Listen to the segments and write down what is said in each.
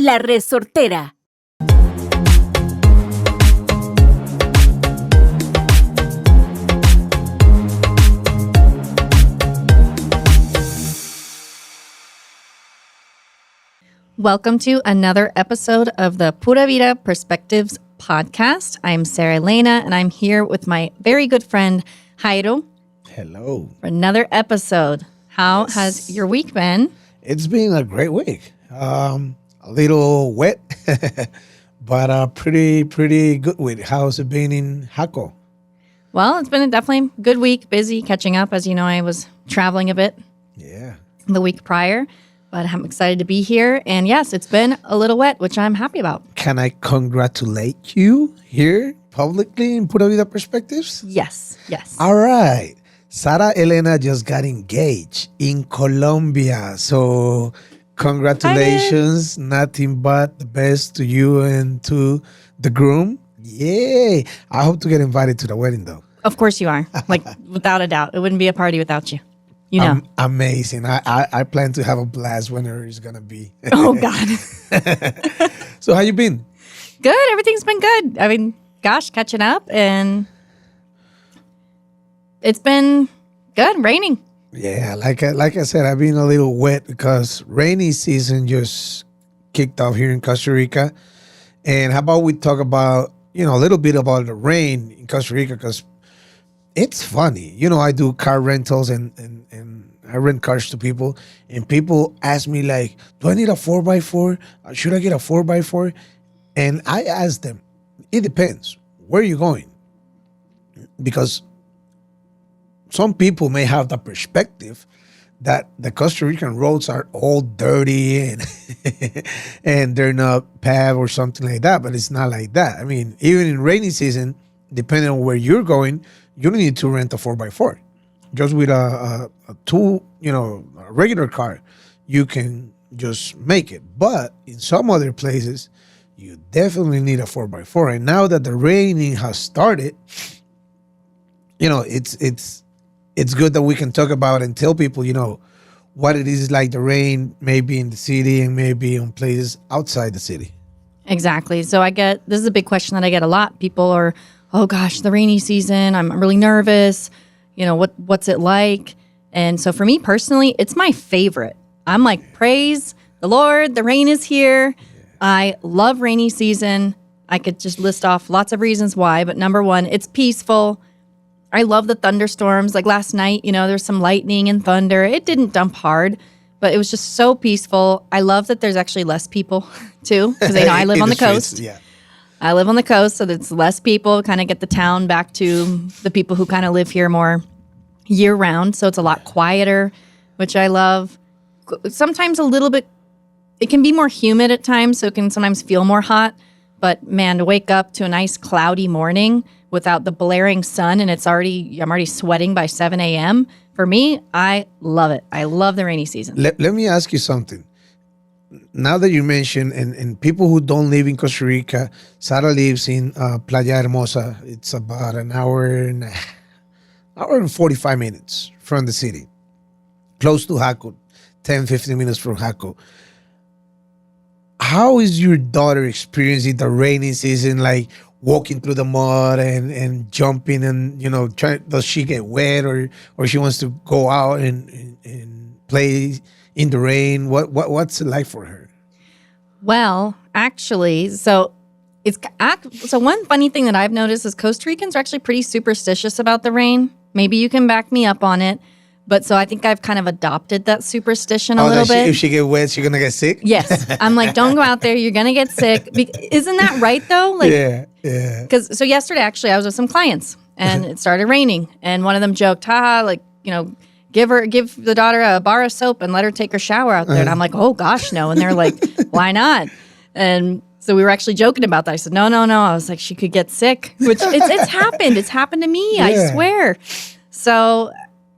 La Resortera. Welcome to another episode of the Pura Vida Perspectives podcast. I'm Sarah Elena, and I'm here with my very good friend, Jairo. Hello. For another episode. How has your week been? It's been a great week. A little wet, but a pretty good week. How's it been in Jaco? Well, it's been a definitely good week, busy, catching up. As you know, I was traveling a bit the week prior. But I'm excited to be here. And yes, it's been a little wet, which I'm happy about. Can I congratulate you here publicly in Pura Vida Perspectives? Yes. All right. Sarah Elena just got engaged in Colombia. So congratulations. Nothing but the best to you and to the groom. Yay. I hope to get invited to the wedding, though. Of course you are. Like, without a doubt. It wouldn't be a party without you. You know. Amazing. I plan to have a blast whenever it's going to be. Oh, God. So how you been? Good. Everything's been good. I mean, gosh, catching up. And it's been good. Raining. Yeah, like I said, I've been a little wet because rainy season just kicked off here in Costa Rica. And how about we talk about, a little bit about the rain in Costa Rica, because it's funny. I do car rentals and I rent cars to people, and people ask me like, do I need a 4x4? Should I get a 4x4? And I ask them, it depends. Where are you going? Because some people may have the perspective that the Costa Rican roads are all dirty and and they're not paved or something like that, but it's not like that. I mean, even in rainy season, depending on where you're going, you don't need to rent a 4x4. Just with a regular car, you can just make it. But in some other places, you definitely need a 4x4. And now that the raining has started, it's good that we can talk about and tell people, what it is like the rain, maybe in the city and maybe on places outside the city. Exactly. So this is a big question that I get a lot. People are, oh gosh, the rainy season, I'm really nervous. What's it like? And so for me personally, it's my favorite. I'm like, praise the Lord, the rain is here. Yeah. I love rainy season. I could just list off lots of reasons why, but number one, it's peaceful. I love the thunderstorms. Like last night, there's some lightning and thunder. It didn't dump hard, but it was just so peaceful. I love that there's actually less people too, because they know I live on the coast. Yeah. I live on the coast, so there's less people, kind of get the town back to the people who kind of live here more year-round. So it's a lot quieter, which I love. Sometimes a little bit, it can be more humid at times, so it can sometimes feel more hot. But man, to wake up to a nice cloudy morning without the blaring sun and I'm already sweating by 7 a.m., for me, I love it. I love the rainy season. Let me ask you something. Now that you mentioned, and people who don't live in Costa Rica, Sarah lives in Playa Hermosa. It's about an hour and 45 minutes from the city, close to Jaco, 10, 15 minutes from Jaco. How is your daughter experiencing the rainy season, like walking through the mud and jumping and, does she get wet or she wants to go out and play in the rain? What's it like for her? Well, actually, so one funny thing that I've noticed is Costa Ricans are actually pretty superstitious about the rain. Maybe you can back me up on it. But so I think I've kind of adopted that superstition a little bit. If she gets wet, she's going to get sick? Yes. I'm like, don't go out there. You're going to get sick. Isn't that right, though? Like, yeah. So yesterday, actually, I was with some clients, and it started raining. And one of them joked, give the daughter a bar of soap and let her take her shower out there. And I'm like, oh, gosh, no. And they're like, why not? And so we were actually joking about that. I said, no. I was like, she could get sick, which it's happened. It's happened to me. Yeah. I swear. So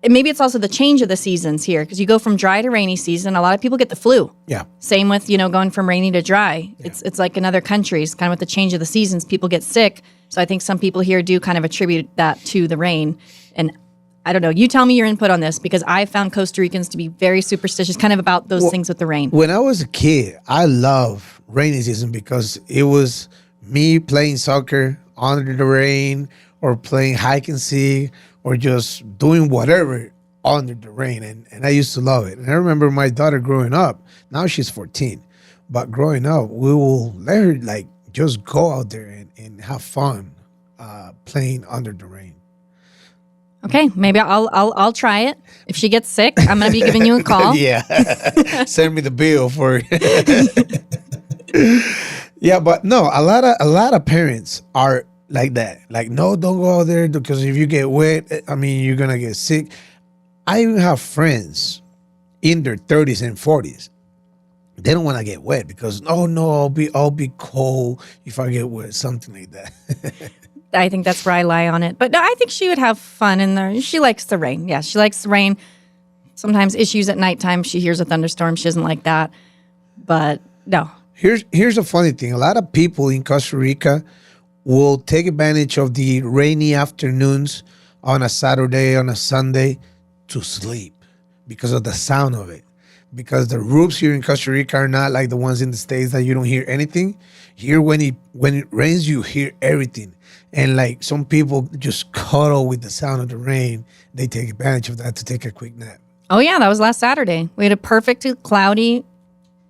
maybe it's also the change of the seasons here, because you go from dry to rainy season. A lot of people get the flu. Yeah. Same with, going from rainy to dry. Yeah. It's like in other countries, kind of with the change of the seasons, people get sick. So I think some people here do kind of attribute that to the rain. And I don't know. You tell me your input on this because I found Costa Ricans to be very superstitious, kind of about those things with the rain. When I was a kid, I loved rainy season because it was me playing soccer under the rain or playing hide and seek or just doing whatever under the rain. And I used to love it. And I remember my daughter growing up. Now she's 14. But growing up, we will let her like just go out there and have fun playing under the rain. Okay, maybe I'll try it. If she gets sick, I'm gonna be giving you a call. Yeah, send me the bill for it. Yeah, but no, a lot of parents are like that. Like, no, don't go out there because if you get wet, I mean, you're gonna get sick. I even have friends in their 30s and 40s. They don't want to get wet because no, I'll be cold if I get wet, something like that. I think that's where I lie on it. But no, I think she would have fun in there. She likes the rain. Yeah, she likes the rain. Sometimes issues at nighttime. She hears a thunderstorm. She doesn't like that. But no. Here's a funny thing. A lot of people in Costa Rica will take advantage of the rainy afternoons on a Saturday, on a Sunday to sleep because of the sound of it. Because the roofs here in Costa Rica are not like the ones in the States that you don't hear anything. Here, when it rains, you hear everything. And like some people just cuddle with the sound of the rain. They take advantage of that to take a quick nap. Oh, yeah, that was last Saturday. We had a perfect cloudy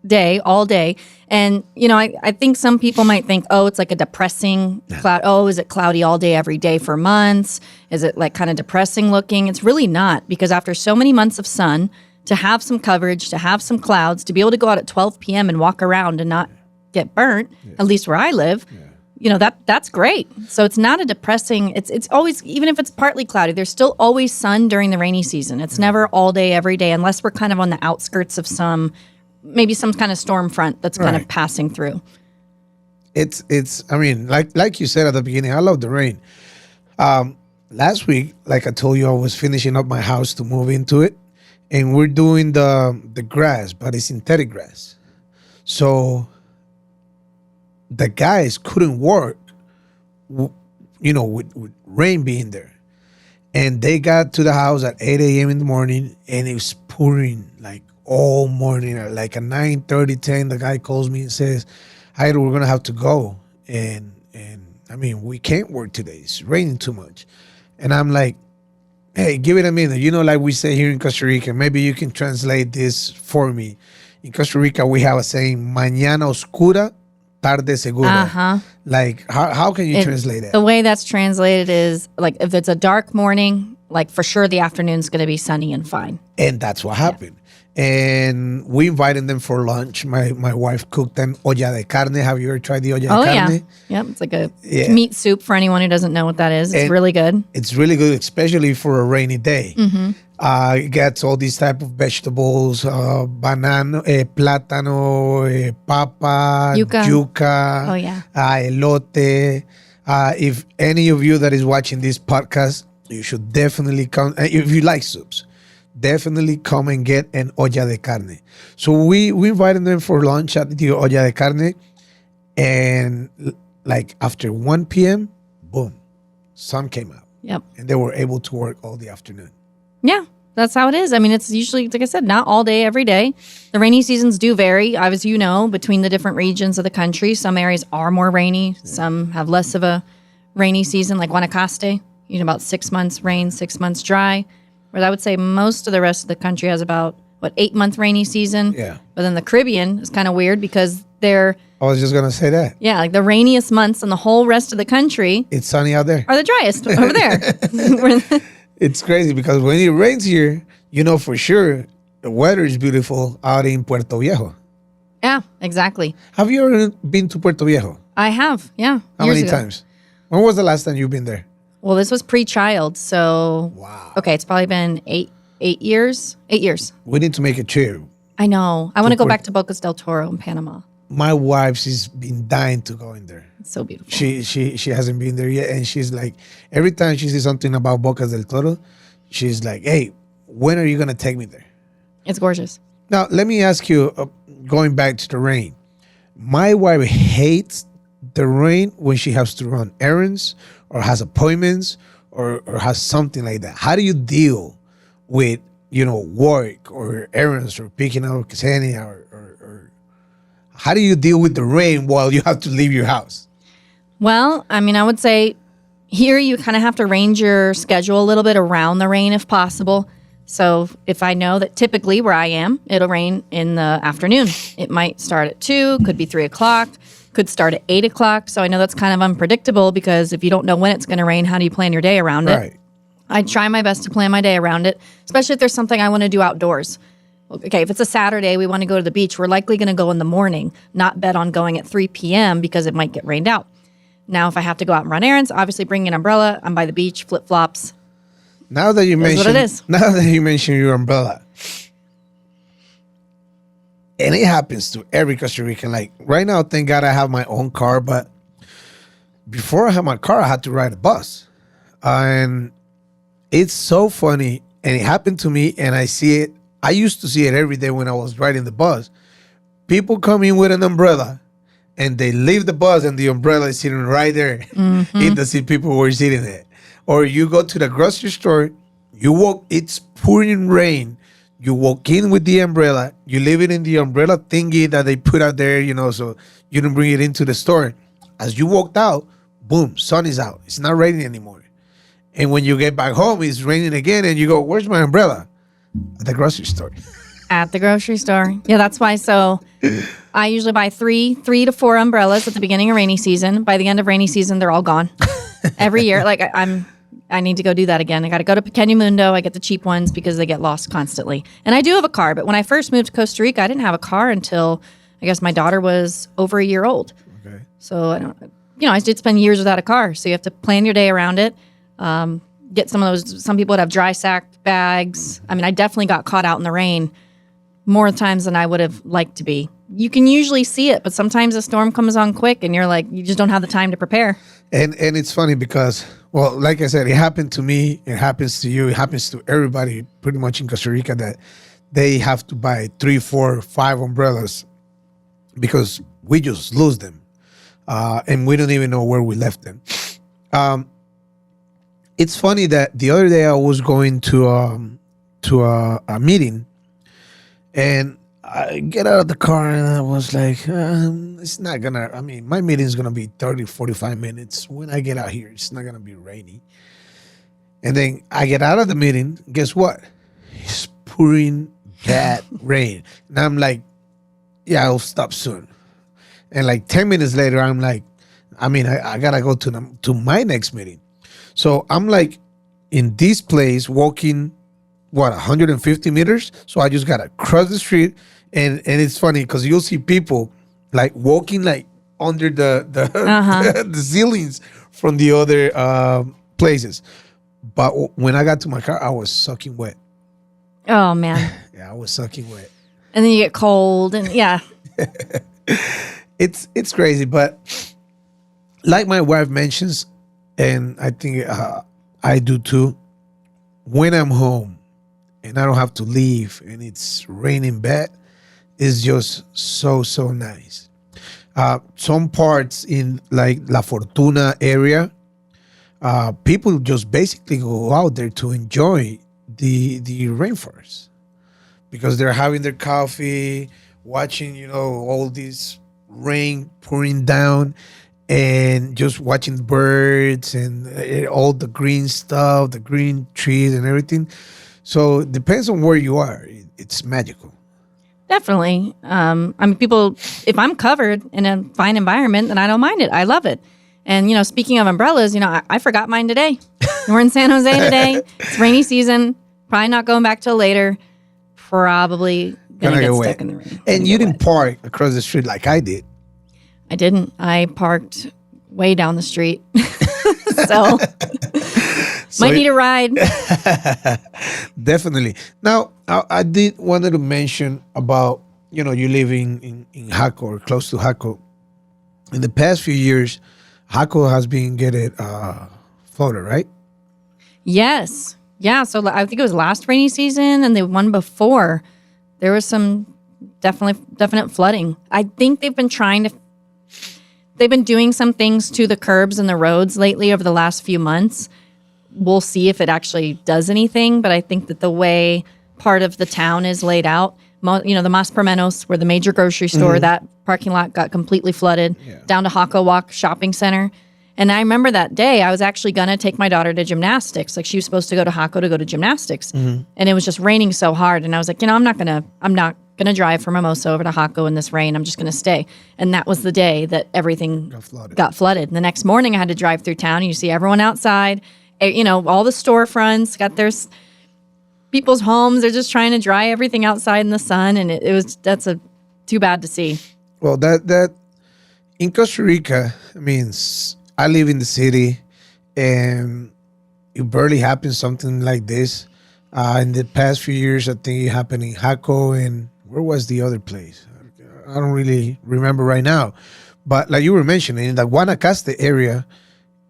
day, all day. And, you know, I think some people might think, oh, it's like a depressing cloud. Oh, is it cloudy all day, every day for months? Is it like kind of depressing looking? It's really not, because after so many months of sun, to have some coverage, to have some clouds, to be able to go out at 12 p.m. and walk around and not get burnt, at least where I live, you know, that's great. So it's not a depressing, it's always, even if it's partly cloudy, there's still always sun during the rainy season. It's never all day, every day, unless we're kind of on the outskirts of maybe some kind of storm front that's kind of passing through. It's I mean, like you said at the beginning, I love the rain. Last week, like I told you, I was finishing up my house to move into it. And we're doing the grass, but it's synthetic grass. So the guys couldn't work, you know, with rain being there. And they got to the house at 8 a.m. in the morning, and it was pouring like all morning. Like at 9:30, 10, the guy calls me and says, Jairo, we're going to have to go. And I mean, we can't work today. It's raining too much. And I'm like, hey, give it a minute. You know, like we say here in Costa Rica, maybe you can translate this for me. In Costa Rica, we have a saying, mañana oscura, tarde segura. Uh-huh. Like, how can you translate that? The way that's translated is, like, if it's a dark morning, like, for sure the afternoon's going to be sunny and fine. And that's what happened. And we invited them for lunch. My wife cooked them olla de carne. Have you ever tried the olla de carne? Yeah. Yep, it's like a meat soup for anyone who doesn't know what that is. It's really good. It's really good, especially for a rainy day. Mm-hmm. It gets all these type of vegetables, banana, plátano, papa, yuca. Oh, yeah. Elote. If any of you that is watching this podcast, you should definitely come. If you like soups, definitely come and get an olla de carne. So we invited them for lunch at the olla de carne. And like after 1 p.m., boom, sun came out. Yep. And they were able to work all the afternoon. Yeah, that's how it is. I mean, it's usually, like I said, not all day, every day. The rainy seasons do vary, as you know, between the different regions of the country. Some areas are more rainy. Some have less of a rainy season, like Guanacaste, you know, about 6 months rain, 6 months dry. Whereas I would say most of the rest of the country has about, 8-month rainy season. Yeah. But then the Caribbean is kind of weird because they're... I was just going to say that. Yeah, like the rainiest months in the whole rest of the country... It's sunny out there. ...are the driest over there. It's crazy because when it rains here, you know for sure the weather is beautiful out in Puerto Viejo. Yeah, exactly. Have you ever been to Puerto Viejo? I have, yeah. How many times? When was the last time you've been there? Well, this was pre-child, so... Wow. Okay, it's probably been 8 years. 8 years. We need to make a trip. I know. I want to go back to Bocas del Toro in Panama. My wife, she's been dying to go in there. It's so beautiful. She hasn't been there yet, and she's like, every time she sees something about Bocas del Toro, she's like, hey, when are you going to take me there? It's gorgeous. Now, let me ask you, going back to the rain. My wife hates the rain when she has to run errands or has appointments or has something like that. How do you deal with, work or errands or picking up Ksenia or how do you deal with the rain while you have to leave your house? Well, I mean, I would say here you kind of have to arrange your schedule a little bit around the rain if possible. So if I know that typically where I am, it'll rain in the afternoon. It might start at 2, could be 3 o'clock, could start at 8 o'clock. So I know that's kind of unpredictable because if you don't know when it's going to rain, how do you plan your day around it? Right. I try my best to plan my day around it, especially if there's something I want to do outdoors. Okay, if it's a Saturday, we want to go to the beach, we're likely going to go in the morning, not bet on going at 3 p.m. because it might get rained out. Now, if I have to go out and run errands, obviously bring an umbrella. I'm by the beach, flip-flops. Now that you mentioned, what it is. Now that you mentioned your umbrella, and it happens to every Costa Rican. Like right now, thank God I have my own car, but before I had my car, I had to ride a bus, and it's so funny. And it happened to me, and I see it. I used to see it every day when I was riding the bus. People come in with an umbrella, and they leave the bus, and the umbrella is sitting right there in the seat people were sitting there. Or you go to the grocery store, it's pouring rain. You walk in with the umbrella, you leave it in the umbrella thingy that they put out there, so you don't bring it into the store. As you walked out, boom, sun is out. It's not raining anymore. And when you get back home, it's raining again, and you go, where's my umbrella? At the grocery store. At the grocery store. Yeah, that's why. So I usually buy three to four umbrellas at the beginning of rainy season. By the end of rainy season, they're all gone. Every year. Like I need to go do that again. I got to go to Pequeño Mundo. I get the cheap ones because they get lost constantly. And I do have a car, but when I first moved to Costa Rica, I didn't have a car until I guess my daughter was over a year old. Okay. So I did spend years without a car. So you have to plan your day around it. Get some of those. Some people would have dry sacked bags. I mean, I definitely got caught out in the rain more times than I would have liked to be. You can usually see it, but sometimes a storm comes on quick and you're like, you just don't have the time to prepare. And it's funny because, well, like I said, it happened to me. It happens to you. It happens to everybody pretty much in Costa Rica that they have to buy 3, 4, 5 umbrellas because we just lose them. And we don't even know where we left them. It's funny that the other day I was going to a meeting, and I get out of the car and I was like, it's not gonna, my meeting's gonna be 30, 45 minutes. When I get out here, it's not gonna be rainy. And then I get out of the meeting, guess what? It's pouring bad rain. And I'm like, yeah, I'll stop soon. And like 10 minutes later, I'm like, I gotta go to my next meeting. So I'm like in this place walking, 150 meters? So I just gotta cross the street, and it's funny because you'll see people like walking like under the the ceilings from the other places. But when I got to my car, I was soaking wet. Oh man. Yeah, I was soaking wet. And then you get cold, and yeah. It's crazy, but like my wife mentions, and I think I do too, when I'm home and I don't have to leave and it's raining bad, it's just so nice. Some parts in like La Fortuna area, people just basically go out there to enjoy the rainforest because they're having their coffee, watching, all this rain pouring down, and just watching the birds and all the green stuff, the green trees and everything. So it depends on where you are. It's magical. Definitely. People, if I'm covered in a fine environment, then I don't mind it. I love it. And, speaking of umbrellas, I forgot mine today. We're in San Jose today. It's rainy season. Probably not going back till later. Probably going to get stuck in the rain. And you didn't park across the street like I did. I didn't. I parked way down the street. So might need a ride. Definitely. Now, I did wanted to mention about, you living in Jaco or close to Jaco. In the past few years, Jaco has been getting flooded, right? Yes. Yeah. So I think it was last rainy season and the one before. There was some definite flooding. I think they've been doing some things to the curbs and the roads lately over the last few months. we'll see if it actually does anything. But I think that the way part of the town is laid out, the Mas Permenos, where the major grocery store, that parking lot got completely flooded, down to Hako Walk Shopping Center. And I remember that day, I was actually going to take my daughter to gymnastics. Like, she was supposed to go to Hako to go to gymnastics. And it was just raining so hard. And I was like, I'm not going to drive from Mimosa over to Hako in this rain. I'm just going to stay. And that was the day that everything got flooded. And the next morning, I had to drive through town, and you see everyone outside, all the storefronts got their people's homes. They're just trying to dry everything outside in the sun. And that's too bad to see. Well, that in Costa Rica, I mean, I live in the city, and it barely happens something like this. In the past few years, I think it happened in Hako, and where was the other place? I don't really remember right now. But like you were mentioning, in the Guanacaste area,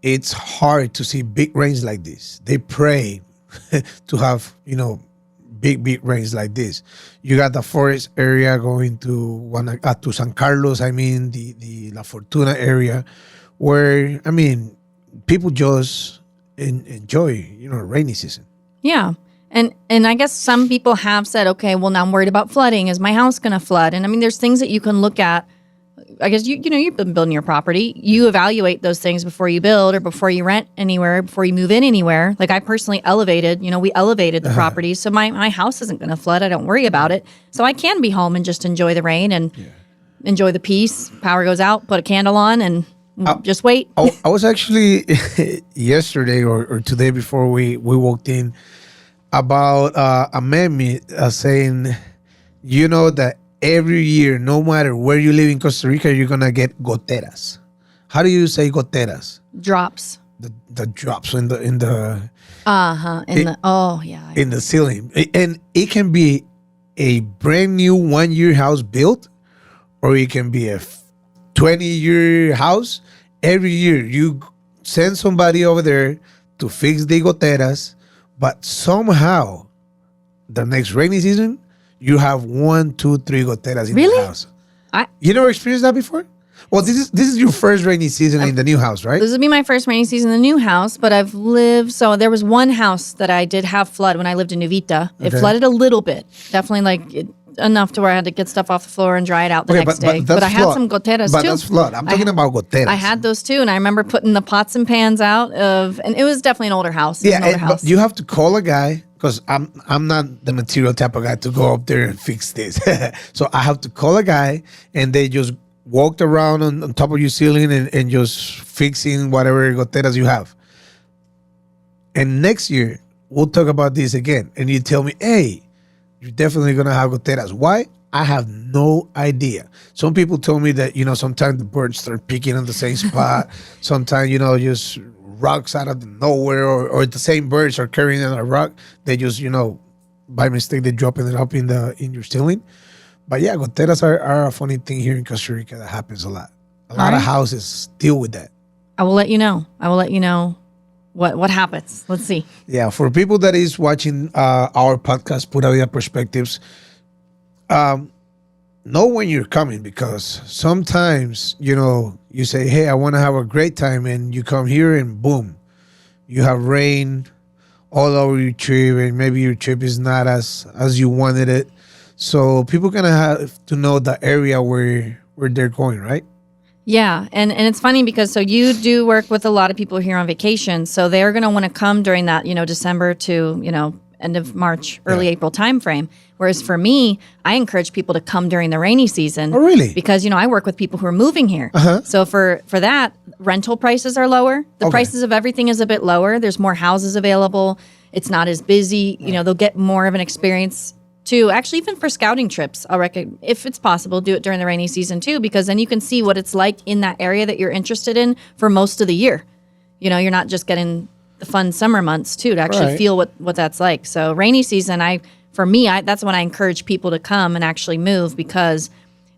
it's hard to see big rains like this. They pray to have, big rains like this. You got the forest area going to San Carlos, the La Fortuna area, where, people just enjoy, rainy season. Yeah. And I guess some people have said, okay, well, now I'm worried about flooding. Is my house going to flood? And there's things that you can look at. I guess, you've been building your property. You evaluate those things before you build or before you rent anywhere, before you move in anywhere. Like, I personally we elevated the property. So my house isn't going to flood. I don't worry about it. So I can be home and just enjoy the rain and enjoy the peace. Power goes out, put a candle on, and just wait. I was actually yesterday or today before we walked in about a meme saying, that every year, no matter where you live in Costa Rica, you're going to get goteras. How do you say goteras? Drops. The drops in the ceiling. And it can be a brand new 1-year house built, or it can be a 20-year house. Every year you send somebody over there to fix the goteras, but somehow the next rainy season you have 1, 2, 3 goteras in the house. You never experienced that before? Well, this is your first rainy season in the new house, right? This would be my first rainy season in the new house, but I've lived. So there was one house that I did have flood when I lived in New Vida. It flooded a little bit, definitely enough to where I had to get stuff off the floor and dry it out the next day. But I had some goteras too. But that's flood. I'm talking about goteras. I had those too, and I remember putting the pots and pans out and it was definitely an older house. But you have to call a guy, because I'm not the material type of guy to go up there and fix this. So I have to call a guy, and they just walked around on top of your ceiling and just fixing whatever goteras you have. And next year, we'll talk about this again. And you tell me, hey, you're definitely going to have goteras. Why? I have no idea. Some people told me that, sometimes the birds start picking on the same spot. Sometimes, just rocks out of nowhere, or the same birds are carrying a rock. They just, by mistake, they're dropping it up in your ceiling. But yeah, goteras are a funny thing here in Costa Rica that happens a lot. A lot of houses deal with that. I will let you know. What happens. Let's see. Yeah, for people that is watching our podcast, Pura Vida Perspectives, know when you're coming, because sometimes, you say, hey, I want to have a great time, and you come here and boom, you have rain all over your trip, and maybe your trip is not as you wanted it. So people going to have to know the area where they're going, right? Yeah, and it's funny because so you do work with a lot of people here on vacation, so they're going to want to come during that, December to, end of March, early April timeframe. Whereas for me, I encourage people to come during the rainy season. Oh, really? Because, I work with people who are moving here. So for that, rental prices are lower. The prices of everything is a bit lower. There's more houses available. It's not as busy. They'll get more of an experience too. Actually, even for scouting trips, I'll recommend, if it's possible, do it during the rainy season too, because then you can see what it's like in that area that you're interested in for most of the year. You're not just getting the fun summer months too, to actually feel what that's like. So rainy season, that's when I encourage people to come and actually move, because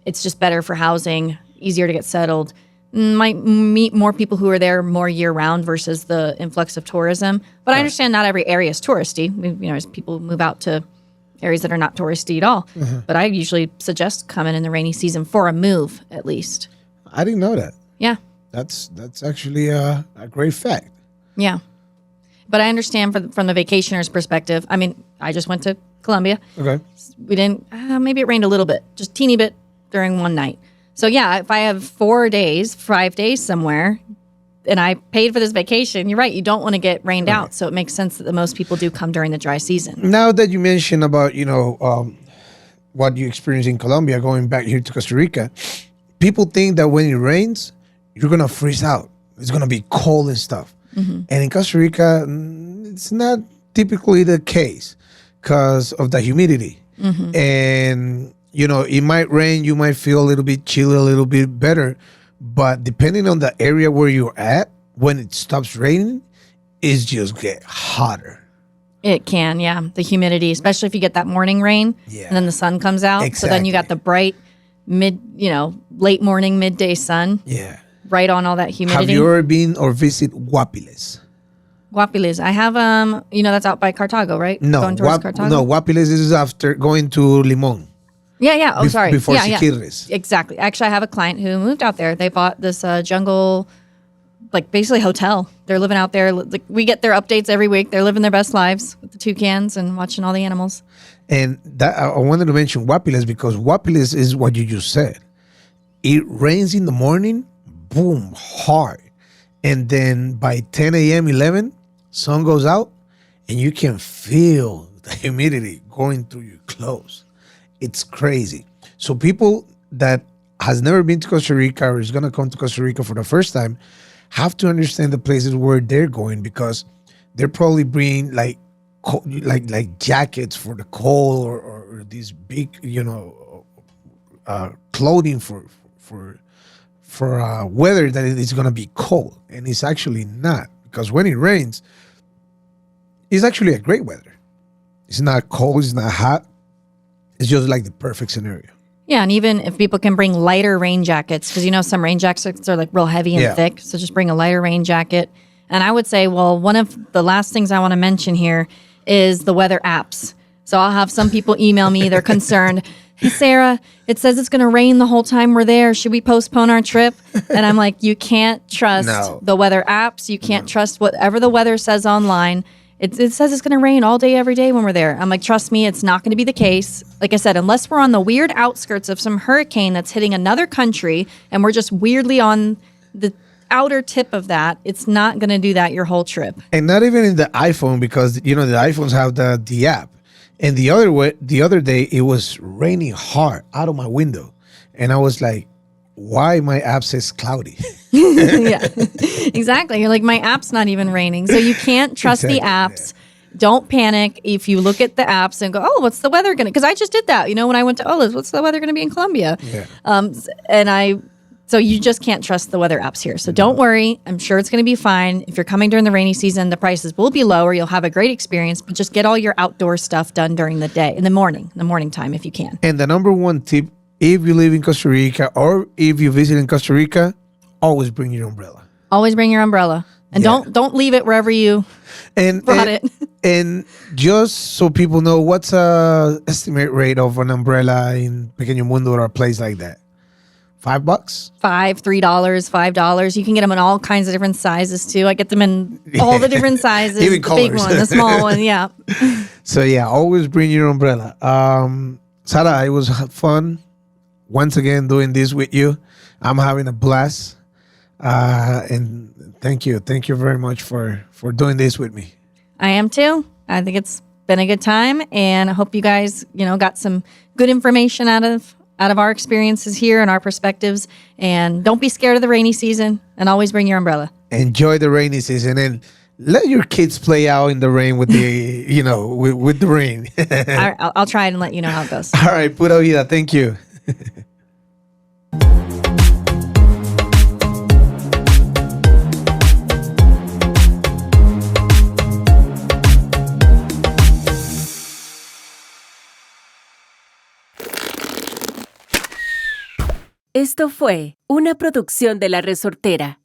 it's just better for housing, easier to get settled. Might meet more people who are there more year round versus the influx of tourism. But I understand not every area is touristy. As people move out to areas that are not touristy at all. But I usually suggest coming in the rainy season for a move, at least. I didn't know that. Yeah. That's actually a great fact. Yeah. But I understand from the vacationer's perspective. I mean, I just went to Colombia. Okay. We didn't, maybe it rained a little bit, just teeny bit during one night. So yeah, if I have 5 days somewhere, and I paid for this vacation, you're right, you don't want to get rained out. So it makes sense that the most people do come during the dry season. Now that you mentioned about, what you experienced in Colombia, going back here to Costa Rica, people think that when it rains, you're going to freeze out. It's going to be cold and stuff. And in Costa Rica, it's not typically the case because of the humidity. And, it might rain, you might feel a little bit chilly, a little bit better. But depending on the area where you're at, when it stops raining, it's just get hotter. It can, yeah. The humidity, especially if you get that morning rain and then the sun comes out. Exactly. So then you got the bright late morning, midday sun. Yeah. Right on all that humidity. Have you ever been or visit Guapiles? Guapiles. I have, that's out by Cartago, right? No, Going towards Cartago? No, Guapiles is after going to Limon. Yeah. Oh, sorry. Before yeah, Siquirres. Exactly. Actually, I have a client who moved out there. They bought this jungle, basically hotel. They're living out there. We get their updates every week. They're living their best lives with the toucans and watching all the animals. And that I wanted to mention Guapiles because Guapiles is what you just said. It rains in the morning, boom, hard. And then by 10 a.m., 11, sun goes out, and you can feel the humidity going through your clothes. It's crazy. So people that has never been to Costa Rica or is going to come to Costa Rica for the first time have to understand the places where they're going because they're probably bringing like jackets for the cold or these big, clothing for weather that it's going to be cold. And it's actually not because when it rains, it's actually a great weather. It's not cold. It's not hot. It's just like the perfect scenario. Yeah, and even if people can bring lighter rain jackets, because some rain jackets are real heavy and thick, so just bring a lighter rain jacket. And I would say, one of the last things I want to mention here is the weather apps. So I'll have some people email me, they're concerned. Hey, Sarah, it says it's going to rain the whole time we're there. Should we postpone our trip? And I'm like, you can't trust the weather apps. You can't trust whatever the weather says online. It says it's going to rain all day, every day when we're there. I'm like, trust me, it's not going to be the case. Like I said, unless we're on the weird outskirts of some hurricane that's hitting another country and we're just weirdly on the outer tip of that, it's not going to do that your whole trip. And not even in the iPhone because, the iPhones have the app. And the other day, it was raining hard out of my window. And I was like, why my app says cloudy? Yeah, exactly. You're like, my app's not even raining. So you can't trust the apps. Yeah. Don't panic if you look at the apps and go, oh, what's the weather going to, because I just did that. When I went to Ola's, what's the weather going to be in Colombia? Yeah. So you just can't trust the weather apps here. So don't worry. I'm sure it's going to be fine. If you're coming during the rainy season, the prices will be lower. You'll have a great experience, but just get all your outdoor stuff done during the day, in the morning time if you can. And the number one tip, if you live in Costa Rica or if you visit in Costa Rica, always bring your umbrella. Always bring your umbrella. And don't leave it wherever you brought it. And just so people know, what's the estimate rate of an umbrella in Pequeño Mundo or a place like that? $5? $3, $5. You can get them in all kinds of different sizes too. I get them in all the different sizes. Even the colors. Big one, the small one, yeah. So always bring your umbrella. Sarah, it was fun once again doing this with you. I'm having a blast. And thank you very much for doing this with me. I am too. I think it's been a good time, and I hope you guys, got some good information out of our experiences here and our perspectives. And don't be scared of the rainy season, and always bring your umbrella. Enjoy the rainy season and let your kids play out in the rain with the, with the rain. I'll try and let you know how it goes. All right, Pura Vida. Thank you. Esto fue una producción de La Resortera.